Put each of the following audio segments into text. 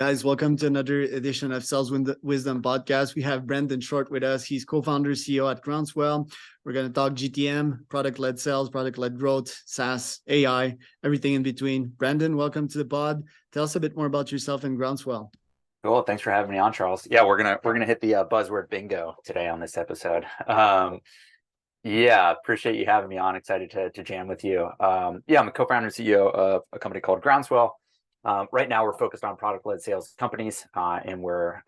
Guys, welcome to another edition of Sales Wisdom Podcast. We have Brandon Short with us. He's co-founder, CEO at Groundswell. We're going to talk GTM, product-led sales, product-led growth, SaaS, AI, everything in between. Brandon, welcome to the pod. Tell us a bit more about yourself and Groundswell. Cool. Thanks for having me on, Charles. Yeah, we're gonna hit the buzzword bingo today on this episode. Yeah, appreciate you having me on. Excited to jam with you. Yeah, I'm a co-founder and CEO of a company called Groundswell. Right now, we're focused on product-led sales companies, and we're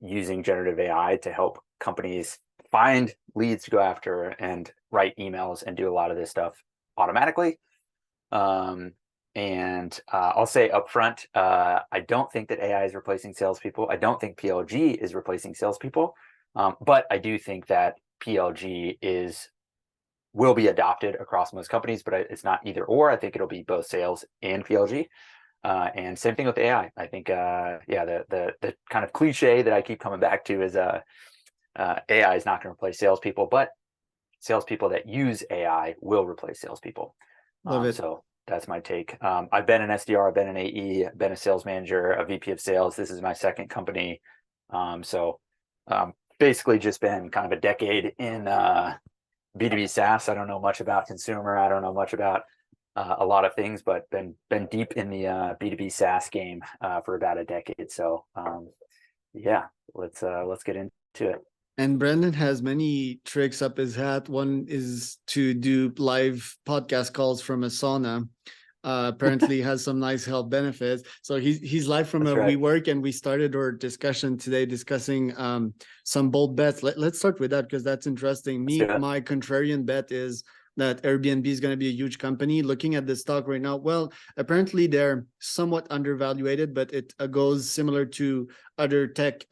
using generative AI to help companies find leads to go after and write emails and do a lot of this stuff automatically. And I'll say upfront, I don't think that AI is replacing salespeople. I don't think PLG is replacing salespeople, but I do think that PLG will be adopted across most companies, but it's not either or. I think it'll be both sales and PLG. And same thing with AI. I think, the kind of cliche that I keep coming back to is AI is not going to replace salespeople, but salespeople that use AI will replace salespeople. Love it. So that's my take. I've been an SDR, I've been an AE, I've been a sales manager, a VP of sales. This is my second company. Basically just been kind of a decade in B2B SaaS. I don't know much about consumer. I don't know much about a lot of things, but been deep in the B2B SaaS game for about a decade. So yeah, let's get into it. And Brandon has many tricks up his hat. One is to do live podcast calls from a sauna. Apparently has some nice health benefits. So he's live from That's a right. WeWork, and we started our discussion today discussing some bold bets. Let's start with that because that's interesting. My contrarian bet is that Airbnb is going to be a huge company. Looking at the stock right now, well, apparently they're somewhat undervalued, but it goes similar to other tech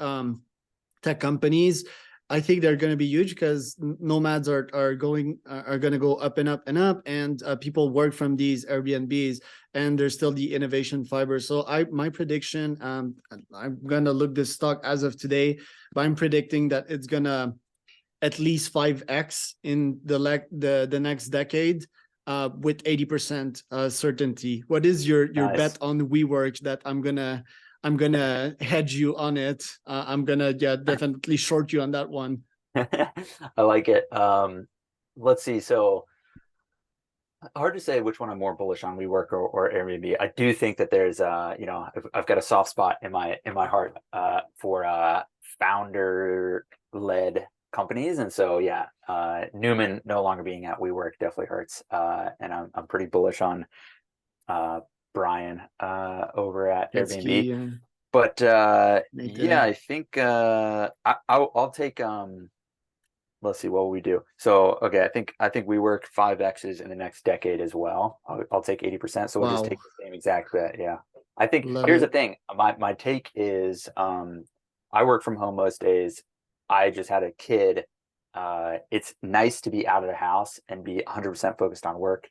companies. I think they're going to be huge because nomads are going to go up and up and up, and people work from these Airbnbs, and there's still the innovation fiber. So my prediction, I'm going to look this stock as of today, but I'm predicting that it's going to at least 5x in the next decade with 80% certainty. What is your Nice. bet on WeWork that I'm gonna hedge you on it? I'm gonna definitely short you on that one. I like it. Let's see. So hard to say which one I'm more bullish on, WeWork or Airbnb. I do think that there's I've got a soft spot in my heart for founder-led companies. And so yeah, Newman no longer being at WeWork definitely hurts. And I'm pretty bullish on Brian over at It's Airbnb. key. But yeah, I think I'll take let's see, what will we do? So okay, I think we work 5X's in the next decade as well. I'll take 80%. So we'll just take the same exact bet. Yeah. I think here's the thing. My take is I work from home most days. I just had a kid. It's nice to be out of the house and be 100% focused on work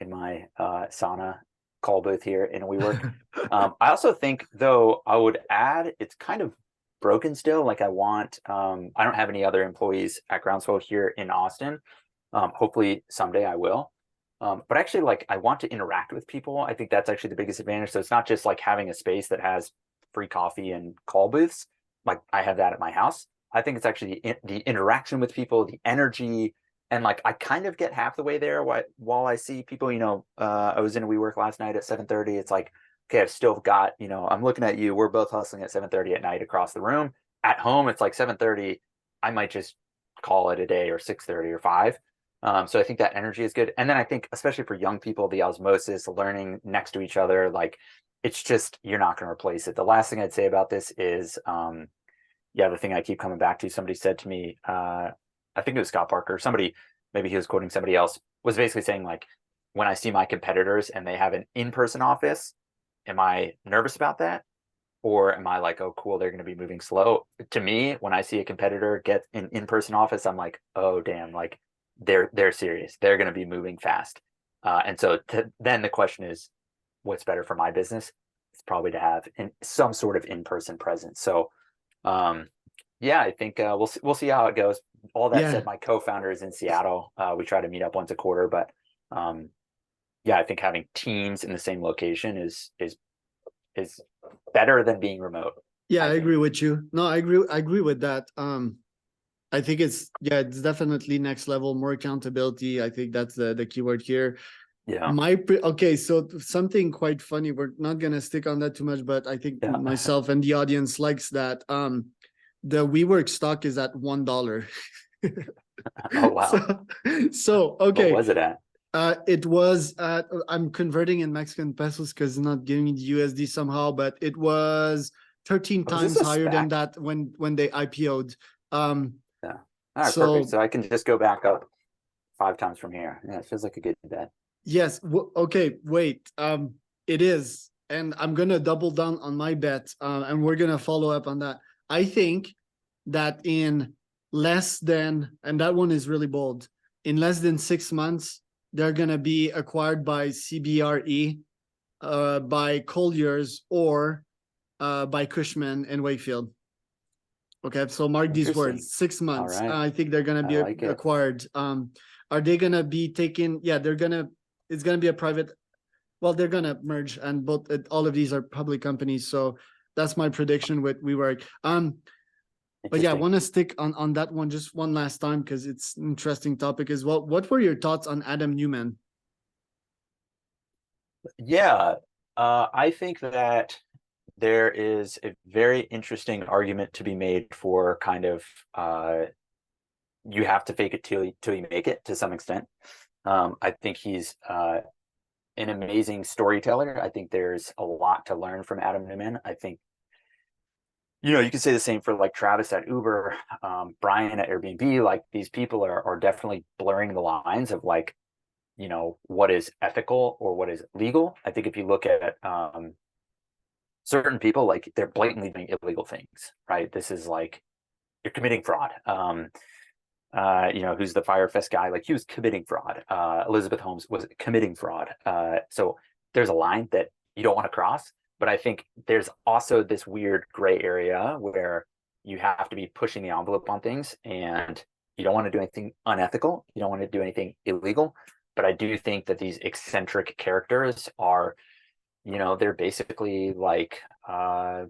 in my sauna call booth here in WeWork. I also think, though, I would add it's kind of broken still. Like I don't have any other employees at Groundswell here in Austin. Hopefully someday I will. But actually, like I want to interact with people. I think that's actually the biggest advantage. So it's not just like having a space that has free coffee and call booths. Like I have that at my house. I think it's actually the interaction with people, the energy. And like I kind of get half the way there while I see people, I was in WeWork last night at 7:30. It's like, okay, I've still got, I'm looking at you. We're both hustling at 7:30 at night across the room. At home, it's like 7:30. I might just call it a day, or 6:30 or 5. So I think that energy is good. And then I think, especially for young people, the osmosis, learning next to each other, like it's just, you're not going to replace it. The last thing I'd say about this is, the thing I keep coming back to, somebody said to me, I think it was Scott Parker, maybe he was quoting somebody else, was basically saying like, when I see my competitors and they have an in-person office, am I nervous about that? Or am I like, oh, cool, they're going to be moving slow? To me, when I see a competitor get an in-person office, I'm like, oh, damn, like they're serious. They're going to be moving fast. And so then the question is, what's better for my business? It's probably to have some sort of in-person presence. So I think we'll see how it goes. All that said, my co-founder is in Seattle. We try to meet up once a quarter, but I think having teams in the same location is better than being remote. Yeah, I agree with you. No, I agree with that. I think it's definitely next level, more accountability. I think that's the keyword here. Yeah. Okay, so something quite funny. We're not gonna stick on that too much, but I think myself and the audience likes that. The WeWork stock is at $1. Oh wow. So okay. What was it at? It was at, I'm converting in Mexican pesos because it's not giving me the USD somehow, but it was 13 times higher than that when they IPO'd. Yeah. All right, so perfect. So I can just go back up 5 times from here. Yeah, it feels like a good bet. Yes. Okay. Wait. It is, and I'm gonna double down on my bet, and we're gonna follow up on that. I think that in less than, and that one is really bold, in less than 6 months, they're gonna be acquired by CBRE, by Colliers, or by Cushman and Wakefield. Okay, so mark these words. 6 months. All right. I think they're gonna be acquired. Are they gonna be taken? Yeah, they're gonna. It's gonna be a private. Well, they're gonna merge, and both all of these are public companies. So that's my prediction with WeWork. But yeah, I want to stick on that one just one last time because it's an interesting topic as well. What were your thoughts on Adam Neumann? Yeah, I think that there is a very interesting argument to be made for kind of you have to fake it till you make it to some extent. I think he's an amazing storyteller. I think there's a lot to learn from Adam Neumann. I think, you can say the same for like Travis at Uber, Brian at Airbnb. Like these people are definitely blurring the lines of like, what is ethical or what is legal. I think if you look at certain people, like they're blatantly doing illegal things, right? This is like you're committing fraud. Who's the Firefest guy? Like he was committing fraud. Elizabeth Holmes was committing fraud. So there's a line that you don't want to cross. But I think there's also this weird gray area where you have to be pushing the envelope on things, and you don't want to do anything unethical. You don't want to do anything illegal. But I do think that these eccentric characters are, they're basically like, I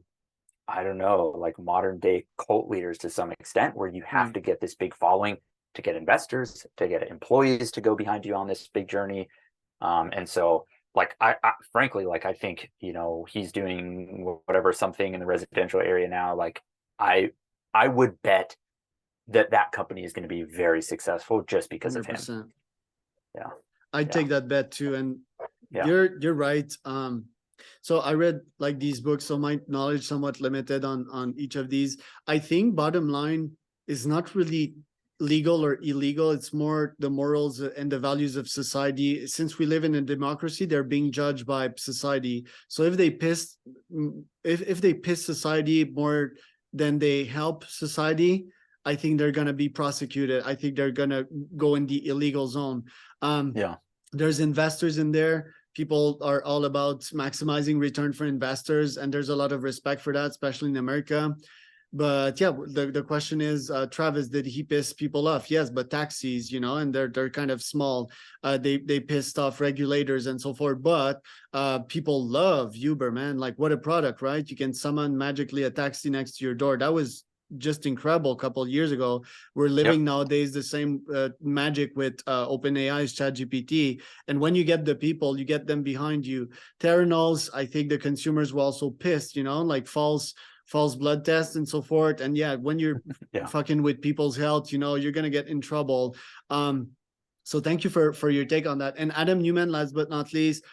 don't know, like modern day cult leaders to some extent, where you have to get this big following to get investors, to get employees to go behind you on this big journey. And so like, I frankly, like, I think, he's doing whatever, something in the residential area now. Like I would bet that company is going to be very successful just because 100%. Of him. Yeah. I'd take that bet too. And you're right. So I read like these books, so my knowledge somewhat limited on each of these. I think bottom line is not really legal or illegal. It's more the morals and the values of society. Since we live in a democracy, they're being judged by society. So if they piss society more than they help society, I think they're gonna be prosecuted. I think they're gonna go in the illegal zone. There's investors in there. People are all about maximizing return for investors, and there's a lot of respect for that, especially in America. But yeah, the question is, Travis, did he piss people off? Yes, but taxis, and they're kind of small. They pissed off regulators and so forth. But people love Uber, man. Like what a product, right? You can summon magically a taxi next to your door. That was just incredible a couple of years ago. We're living nowadays the same magic with OpenAI's ChatGPT. And when you get the people, you get them behind you. Theranos, I think the consumers were also pissed, like false blood tests and so forth. And yeah, when you're fucking with people's health, you're gonna get in trouble. So thank you for your take on that. And Adam Neumann, last but not least,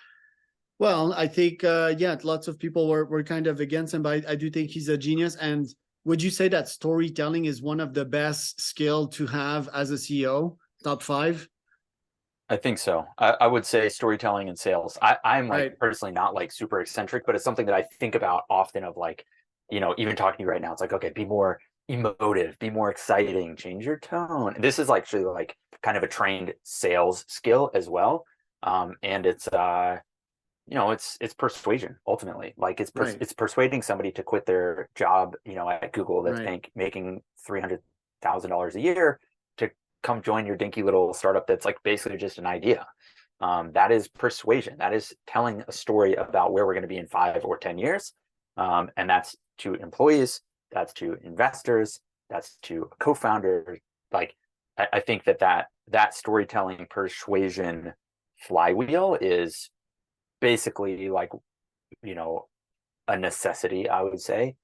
well, I think lots of people were kind of against him, but I do think he's a genius. And would you say that storytelling is one of the best skill to have as a CEO? Top 5? I think so. I would say storytelling and sales. I'm like personally not like super eccentric, but it's something that I think about often of like, even talking to you right now, it's like, okay, be more emotive, be more exciting, change your tone. This is actually like kind of a trained sales skill as well. And it's it's persuasion ultimately. Like it's persuading somebody to quit their job, at Google that's making $300,000 a year to come join your dinky little startup that's like basically just an idea. That is persuasion. That is telling a story about where we're going to be in 5 or 10 years. And that's to employees, that's to investors, that's to co-founders. Like, I think that storytelling persuasion flywheel is basically like, a necessity, I would say,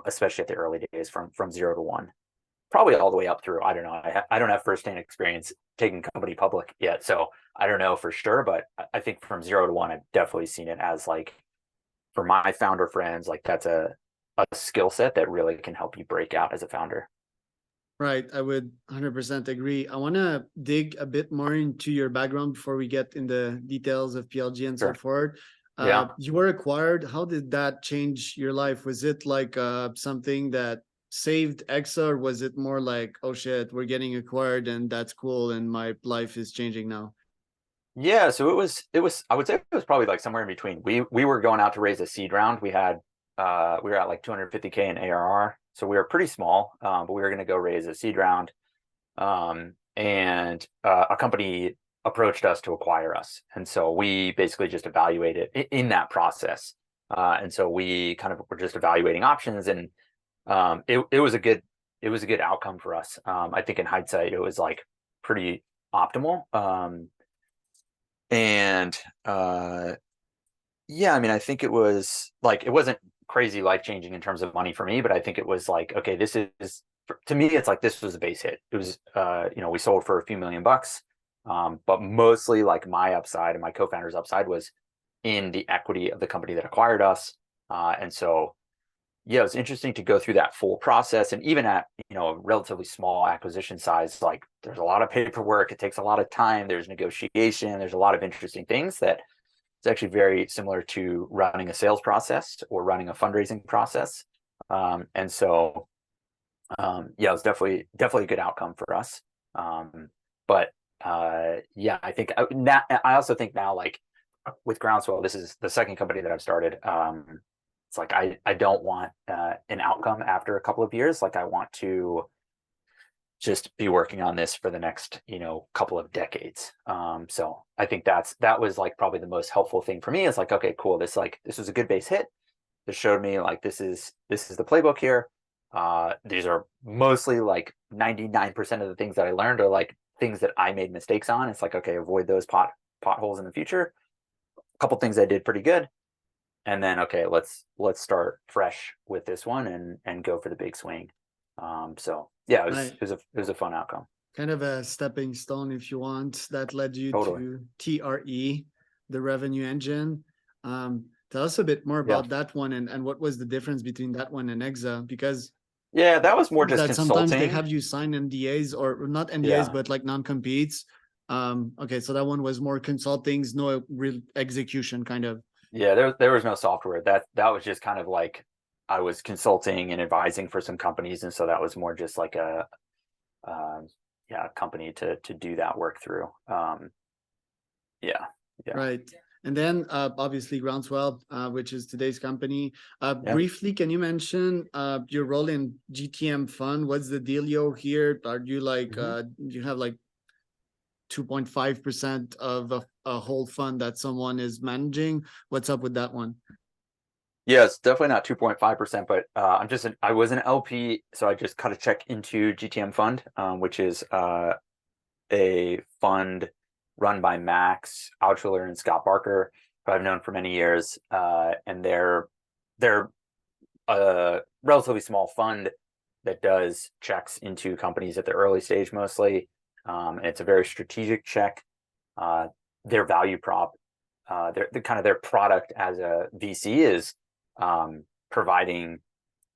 especially at the early days from 0 to 1, probably all the way up through. I don't know. I don't have firsthand experience taking company public yet, so I don't know for sure. But I think from 0 to 1, I've definitely seen it as like, for my founder friends, like that's a skill set that really can help you break out as a founder. Right. I would 100% agree. I want to dig a bit more into your background before we get in the details of PLG and so Sure. forth. Yeah. You were acquired. How did that change your life? Was it like something that saved Exa, or was it more like, oh shit, we're getting acquired and that's cool and my life is changing now? Yeah, so it was I would say it was probably like somewhere in between. We were going out to raise a seed round. We were at like 250K in ARR. So we were pretty small, but we were going to go raise a seed round. And a company approached us to acquire us. And so we basically just evaluated in that process. And so we kind of were just evaluating options, and it was a good outcome for us. I think in hindsight, it was like pretty optimal. And yeah, I mean, I think it was like, it wasn't crazy life changing in terms of money for me, but I think it was like, okay, this is, to me, it's like, this was a base hit. It was, we sold for a few $1,000,000. But mostly like my upside and my co-founder's upside was in the equity of the company that acquired us. And so, yeah, it was interesting to go through that full process. And even at, a relatively small acquisition size, like there's a lot of paperwork, it takes a lot of time, there's negotiation, there's a lot of interesting things that it's actually very similar to running a sales process or running a fundraising process. And so, yeah, it was definitely a good outcome for us. But yeah, I think now, I also think now, like with Groundswell, this is the second company that I've started. It's like, I don't want an outcome after a couple of years. Like, I want to just be working on this for the next, couple of decades. So I think that was like probably the most helpful thing for me. Is like, okay, cool. This was a good base hit. This showed me like, this is the playbook here. These are mostly like 99% of the things that I learned are like things that I made mistakes on. It's like, okay, avoid those potholes in the future. A couple things I did pretty good. And then, okay, let's start fresh with this one and go for the big swing. So yeah, it was a fun outcome. Kind of a stepping stone, if you want, that led you Totally. to TRE, the revenue engine. Tell us a bit more about that one, and what was the difference between that one and Exa? Because yeah, that was more just that consulting. sometimes they have you sign NDAs, or not NDAs, but like non-competes. Okay, so that one was more consultings, no real execution, kind of. Yeah, there was no software. That was just kind of like, I was consulting and advising for some companies, and so that was more just like a company to do that work through. Yeah. Right. And then obviously Groundswell, which is today's company. Briefly, can you mention your role in GTM Fund? What's the dealio here? Are you like, you have like 2.5% of a whole fund that someone is managing? What's up with that one? Yeah, it's definitely not 2.5%, but I was an LP, so I just cut a check into GTM Fund, which is a fund run by Max Altschuler and Scott Barker, who I've known for many years. And they're a relatively small fund that does checks into companies at the early stage mostly. And it's a very strategic check. Their value prop, their product as a VC is providing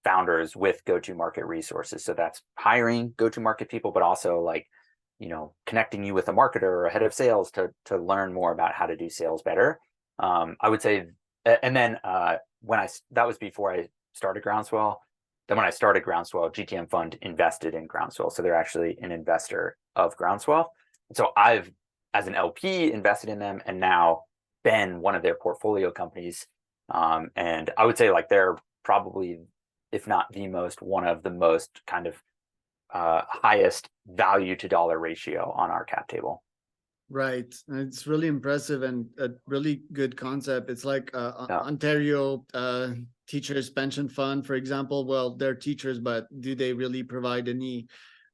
founders with go-to-market resources. So that's hiring go-to-market people, but also like, connecting you with a marketer or a head of sales to learn more about how to do sales better. I would say, and then that was before I started Groundswell. Then when I started Groundswell, GTM Fund invested in Groundswell. So they're actually an investor of Groundswell. So I've, as an LP, invested in them, and now been one of their portfolio companies. And I would say like they're probably, if not the most, one of the most kind of highest value to dollar ratio on our cap table. Right. It's really impressive and a really good concept. It's like Ontario teachers pension fund, for example. Well, they're teachers, but do they really provide any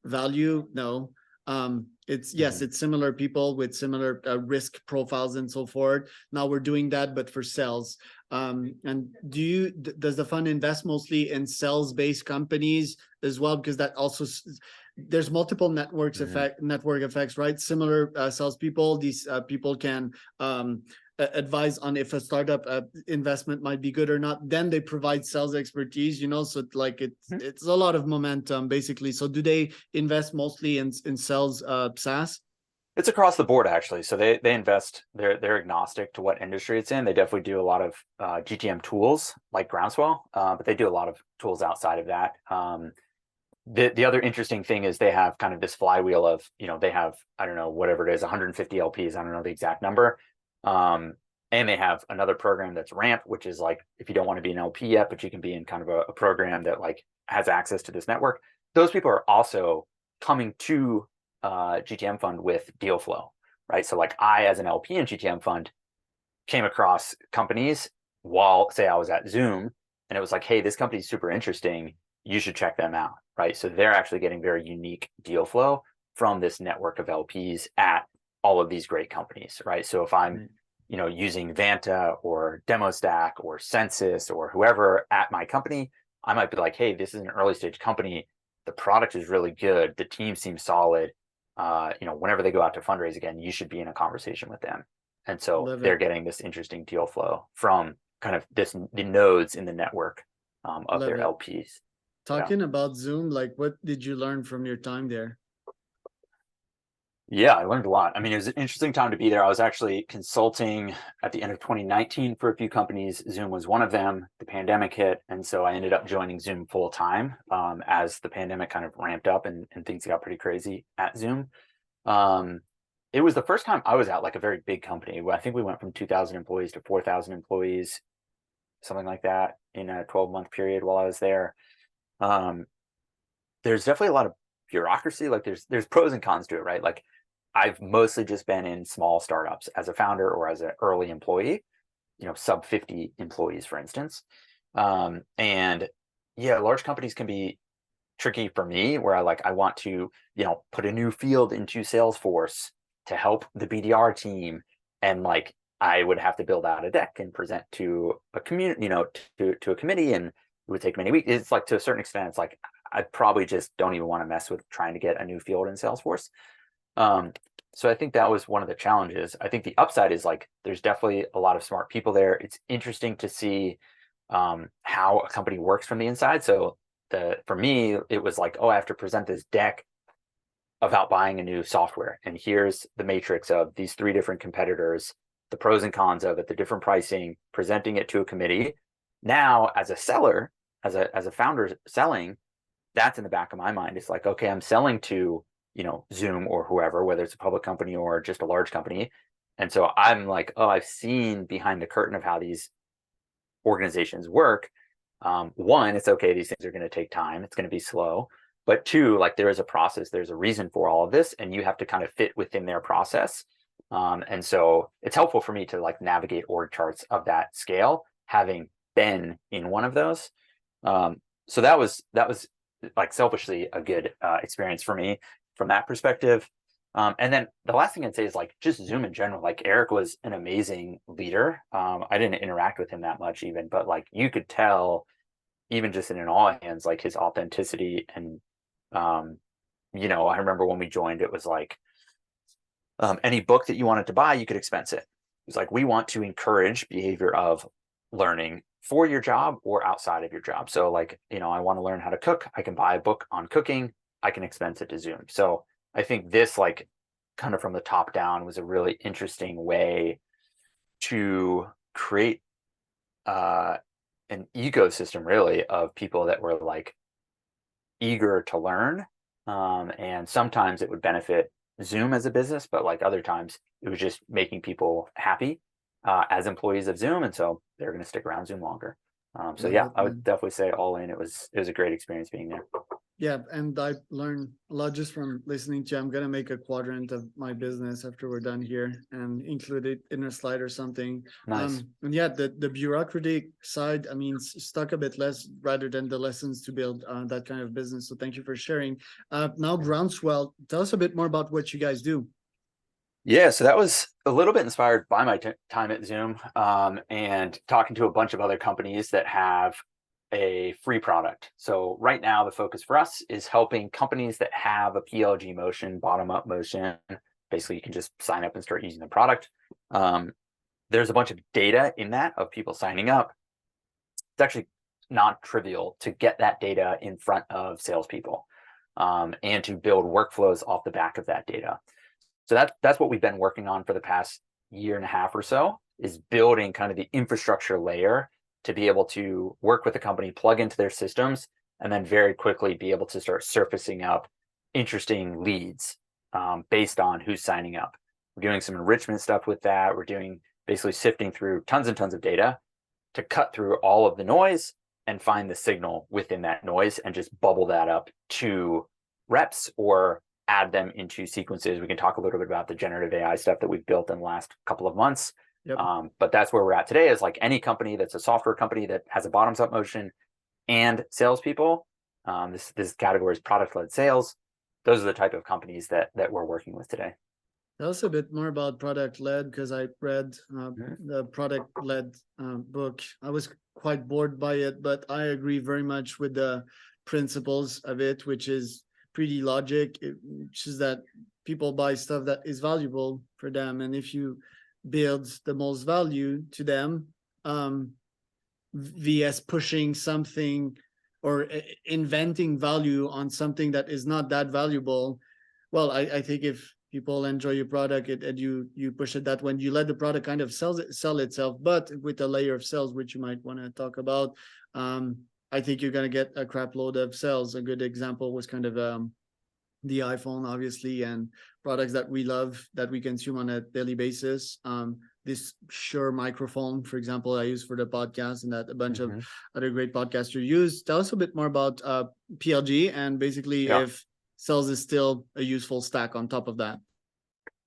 value? No. It's yes, it's similar people with similar risk profiles and so forth. Now we're doing that, but for sales. And does the fund invest mostly in sales-based companies as well? Because that also there's multiple network effects, right? Similar salespeople, these people can advise on if a startup investment might be good or not. Then they provide sales expertise, so like it's a lot of momentum basically. So do they invest mostly in sales SaaS? It's across the board actually. So they invest, they're agnostic to what industry it's in. They definitely do a lot of GTM tools like Groundswell, but they do a lot of tools outside of that. The other interesting thing is they have kind of this flywheel of, they have, I don't know, whatever it is, 150 LPs. I don't know the exact number. And they have another program that's Ramp, which is like, if you don't want to be an LP yet, but you can be in kind of a program that like has access to this network. Those people are also coming to GTM fund with deal flow, right? So like I, as an LP in GTM fund, came across companies while, say I was at Zoom, and it was like, hey, this company's super interesting. You should check them out, right? So they're actually getting very unique deal flow from this network of LPs at all of these great companies, right? So if I'm, using Vanta or DemoStack or Census or whoever at my company, I might be like, hey, this is an early stage company. The product is really good. The team seems solid. Whenever they go out to fundraise again, you should be in a conversation with them. And so they're getting this interesting deal flow from kind of the nodes in the network of their LPs. Talking about Zoom, like what did you learn from your time there? Yeah, I learned a lot. I mean, it was an interesting time to be there. I was actually consulting at the end of 2019 for a few companies. Zoom was one of them. The pandemic hit. And so I ended up joining Zoom full time as the pandemic kind of ramped up and things got pretty crazy at Zoom. It was the first time I was at like a very big company. I think we went from 2,000 employees to 4,000 employees, something like that in a 12-month period while I was there. There's definitely a lot of bureaucracy. Like there's pros and cons to it, right? Like I've mostly just been in small startups as a founder or as an early employee, sub 50 employees, for instance. And yeah, large companies can be tricky for me where I want to, put a new field into Salesforce to help the BDR team. And like, I would have to build out a deck and present to a community, to a committee, and it would take many weeks. It's like, to a certain extent, it's like, I probably just don't even want to mess with trying to get a new field in Salesforce. So I think that was one of the challenges. I think the upside is like, there's definitely a lot of smart people there. It's interesting to see how a company works from the inside. So for me, it was like, oh, I have to present this deck about buying a new software. And here's the matrix of these 3 different competitors, the pros and cons of it, the different pricing, presenting it to a committee. Now, as a seller, as a founder selling, that's in the back of my mind. It's like, okay, I'm selling to, Zoom or whoever, whether it's a public company or just a large company. And so I'm like, oh, I've seen behind the curtain of how these organizations work. One, it's okay, these things are going to take time. It's going to be slow. But 2, like there is a process, there's a reason for all of this, and you have to kind of fit within their process. And so it's helpful for me to like navigate org charts of that scale, having been in one of those. So that was like selfishly a good experience for me from that perspective. And then the last thing I'd say is like just Zoom in general. Like Eric was an amazing leader. I didn't interact with him that much even, but like you could tell even just in an all hands, like his authenticity. And, I remember when we joined, it was like any book that you wanted to buy, you could expense it. It was like, we want to encourage behavior of learning for your job or outside of your job. So like, I want to learn how to cook. I can buy a book on cooking. I can expense it to Zoom. So I think this, like, kind of from the top down, was a really interesting way to create an ecosystem, really, of people that were like eager to learn. And sometimes it would benefit Zoom as a business, but like other times it was just making people happy as employees of Zoom, and so they're going to stick around Zoom longer. So yeah, I would definitely say all in. It was a great experience being there. Yeah, and I learned a lot just from listening to you. I'm gonna make a quadrant of my business after we're done here and include it in a slide or something. Nice. And yeah, the bureaucratic side, I mean, stuck a bit less rather than the lessons to build that kind of business. So thank you for sharing. Now, Groundswell, tell us a bit more about what you guys do. Yeah, so that was a little bit inspired by my time at Zoom, and talking to a bunch of other companies that have a free product. So right now, the focus for us is helping companies that have a PLG motion, bottom-up motion. Basically, you can just sign up and start using the product. There's a bunch of data in that of people signing up. It's actually not trivial to get that data in front of salespeople, and to build workflows off the back of that data. So that's what we've been working on for the past year and a half or so, is building kind of the infrastructure layer to be able to work with a company, plug into their systems, and then very quickly be able to start surfacing up interesting leads, based on who's signing up. We're doing some enrichment stuff with that. We're doing basically sifting through tons and tons of data to cut through all of the noise and find the signal within that noise and just bubble that up to reps or add them into sequences. We can talk a little bit about the generative AI stuff that we've built in the last couple of months. Yep. But that's where we're at today, is like any company that's a software company that has a bottoms up motion and salespeople. This category is product-led sales. Those are the type of companies that we're working with today. Tell us a bit more about product-led, because I read the product-led book. I was quite bored by it, but I agree very much with the principles of it, which is pretty logic, which is that people buy stuff that is valuable for them. And if you build the most value to them, vs pushing something or inventing value on something that is not that valuable, well, I think if people enjoy your product and you push it, that when you let the product kind of sell itself, but with a layer of sales, which you might want to talk about, I think you're going to get a crap load of sales. A good example was kind of the iPhone, obviously, and products that we love that we consume on a daily basis. This Shure microphone, for example, I use for the podcast, and that a bunch of other great podcasters use. Tell us a bit more about PLG, and basically if sales is still a useful stack on top of that.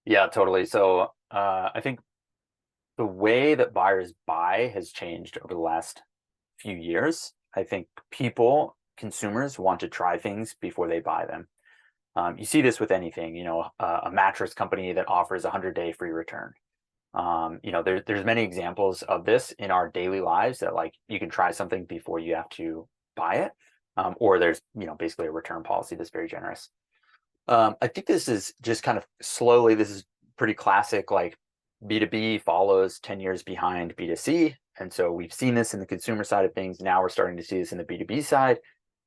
Yeah, totally. So I think the way that buyers buy has changed over the last few years. I think consumers want to try things before they buy them. You see this with anything, a mattress company that offers a 100-day free return. There's many examples of this in our daily lives, that like you can try something before you have to buy it. Or there's, basically a return policy that's very generous. I think this is just kind of slowly, this is pretty classic, like B2B follows 10 years behind B2C. And so we've seen this in the consumer side of things. Now we're starting to see this in the B2B side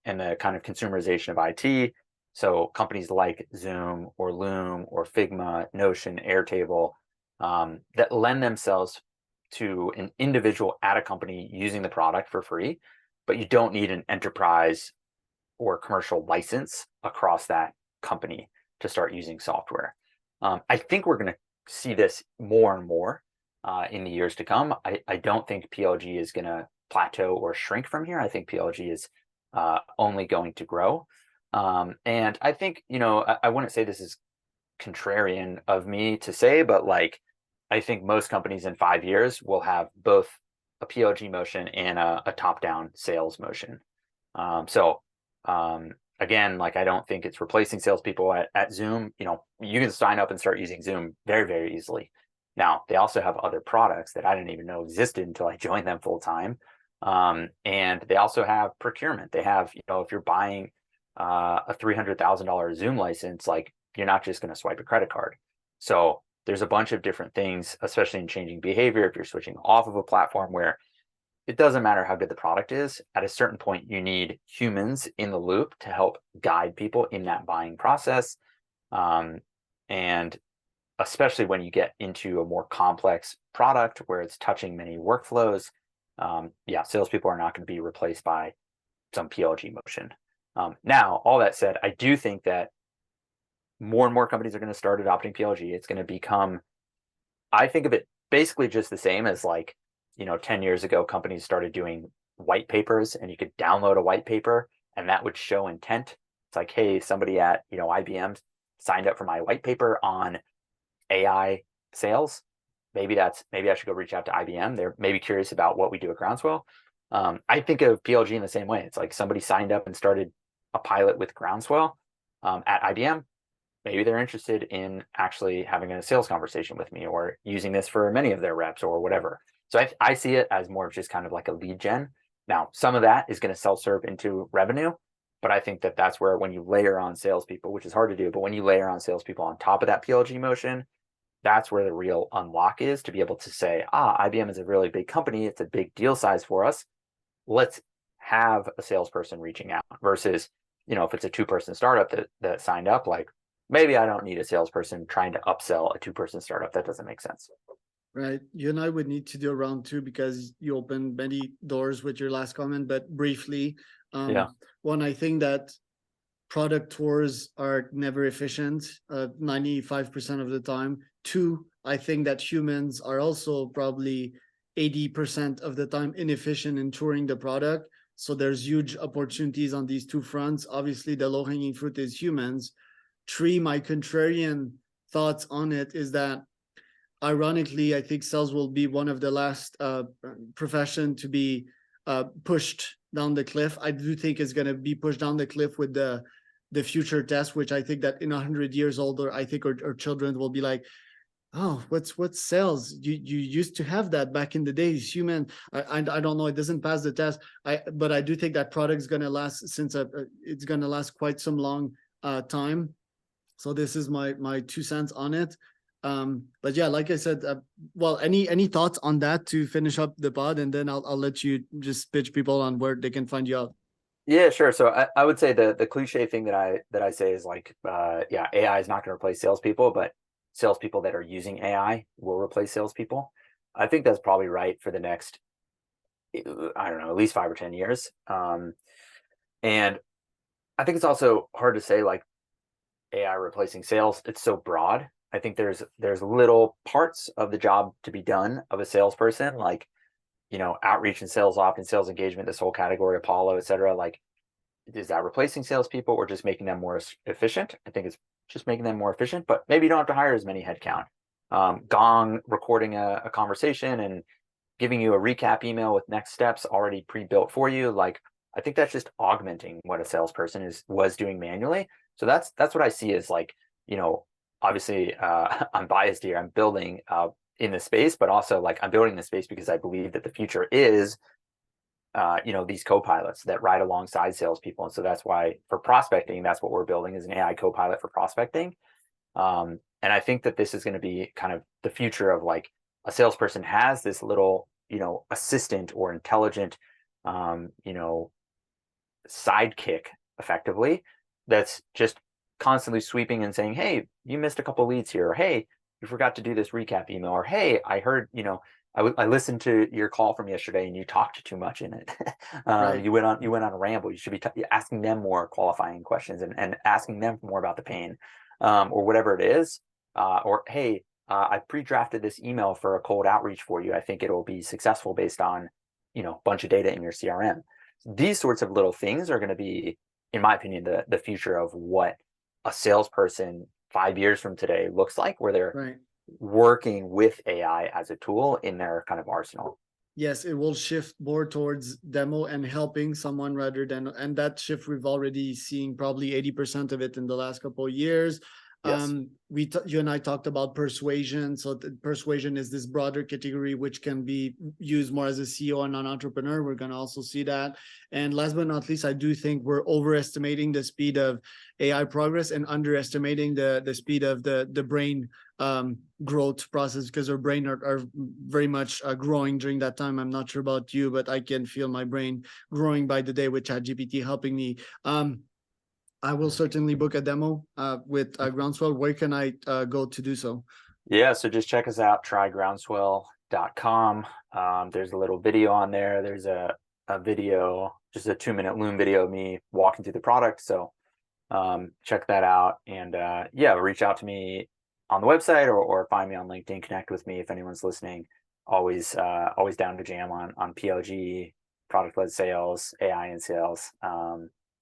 and the kind of consumerization of IT. So companies like Zoom or Loom or Figma, Notion, Airtable, that lend themselves to an individual at a company using the product for free, but you don't need an enterprise or commercial license across that company to start using software. I think we're going to see this more and more in the years to come. I don't think PLG is going to plateau or shrink from here. I think PLG is only going to grow. And I think, I wouldn't say this is contrarian of me to say, but like, I think most companies in 5 years will have both a PLG motion and a top-down sales motion. Again, like, I don't think it's replacing salespeople at Zoom. You can sign up and start using Zoom very, very easily. Now, they also have other products that I didn't even know existed until I joined them full time. And they also have procurement. They have, if you're buying a $300,000 Zoom license, like, you're not just going to swipe a credit card. So there's a bunch of different things, especially in changing behavior. If you're switching off of a platform, where it doesn't matter how good the product is, at a certain point, you need humans in the loop to help guide people in that buying process. And especially when you get into a more complex product where it's touching many workflows, salespeople are not going to be replaced by some PLG motion. Now, all that said, I do think that more and more companies are going to start adopting PLG. It's going to become, I think of it basically just the same as 10 years ago, companies started doing white papers, and you could download a white paper and that would show intent It's like, hey, somebody at, IBM signed up for my white paper on AI sales. Maybe I should go reach out to IBM. They're maybe curious about what we do at Groundswell. I think of PLG in the same way. It's like somebody signed up and started a pilot with Groundswell at IBM. Maybe they're interested in actually having a sales conversation with me or using this for many of their reps or whatever. So I see it as more of just kind of like a lead gen. Now, some of that is going to self-serve into revenue, but I think that that's where when you layer on salespeople, which is hard to do, but when you layer on salespeople on top of that PLG motion, that's where the real unlock is, to be able to say, IBM is a really big company. It's a big deal size for us. Let's have a salesperson reaching out versus, if it's a 2-person startup that signed up, like maybe I don't need a salesperson trying to upsell a 2-person startup. That doesn't make sense. Right. You and I would need to do a round 2 because you opened many doors with your last comment, but briefly, one, I think that product tours are never efficient, 95% of the time. 2, I think that humans are also probably 80% of the time inefficient in touring the product. So there's huge opportunities on these 2 fronts. Obviously, the low-hanging fruit is humans. 3, my contrarian thoughts on it is that, ironically, I think sales will be one of the last profession to be pushed down the cliff. I do think it's going to be pushed down the cliff with the future test, which I think that in 100 years older, I think our children will be like, oh, what's sales? You used to have that back in the days. Human, I don't know. It doesn't pass the test. But I do think that product's going to last since it's going to last quite some long time. So this is my 2 cents on it. But yeah, like I said, well, any thoughts on that to finish up the pod, and then I'll let you just pitch people on where they can find you out. Yeah, sure. So I would say the cliche thing that I say is like, AI is not going to replace salespeople, but salespeople that are using AI will replace salespeople. I think that's probably right for the next, I don't know, at least 5 or 10 years. And I think it's also hard to say like AI replacing sales. It's so broad. I think there's little parts of the job to be done of a salesperson, like, outreach and sales opt and sales engagement, this whole category, Apollo, et cetera. Like, is that replacing salespeople or just making them more efficient? I think it's just making them more efficient, but maybe you don't have to hire as many headcount. Gong recording a conversation and giving you a recap email with next steps already pre-built for you. Like, I think that's just augmenting what a salesperson was doing manually. So that's what I see as like, obviously I'm biased here. I'm building in this space, but also like I'm building this space because I believe that the future is, these co-pilots that ride alongside salespeople. And so that's why for prospecting, that's what we're building, is an AI co-pilot for prospecting. And I think that this is going to be kind of the future of like a salesperson has this little, assistant or intelligent, sidekick effectively, that's just constantly sweeping and saying, hey, you missed a couple leads here, or hey, you forgot to do this recap email, or hey, I heard, I listened to your call from yesterday and you talked too much in it. Right. You went on a ramble. You should be asking them more qualifying questions and asking them more about the pain, or whatever it is. Or hey, I pre-drafted this email for a cold outreach for you. I think it'll be successful based on, a bunch of data in your CRM. These sorts of little things are going to be, in my opinion, the future of what a salesperson 5 years from today looks like, where they're working with AI as a tool in their kind of arsenal. Yes, it will shift more towards demo and helping someone rather than, and that shift we've already seen probably 80% of it in the last couple of years. Yes. You and I talked about persuasion. So persuasion is this broader category which can be used more as a CEO and an entrepreneur. We're going to also see that. And last but not least, I do think we're overestimating the speed of AI progress and underestimating the speed of the brain growth process, because our brain are very much growing during that time. I'm not sure about you, but I can feel my brain growing by the day with ChatGPT helping me. I will certainly book a demo with Groundswell. Where can I go to do so? Yeah, so just check us out, trygroundswell.com. There's a little video on there. There's a video, just a 2-minute Loom video of me walking through the product. So check that out. And reach out to me on the website or find me on LinkedIn, connect with me if anyone's listening. Always down to jam on PLG, product-led sales, AI and sales.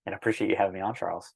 And I appreciate you having me on, Charles.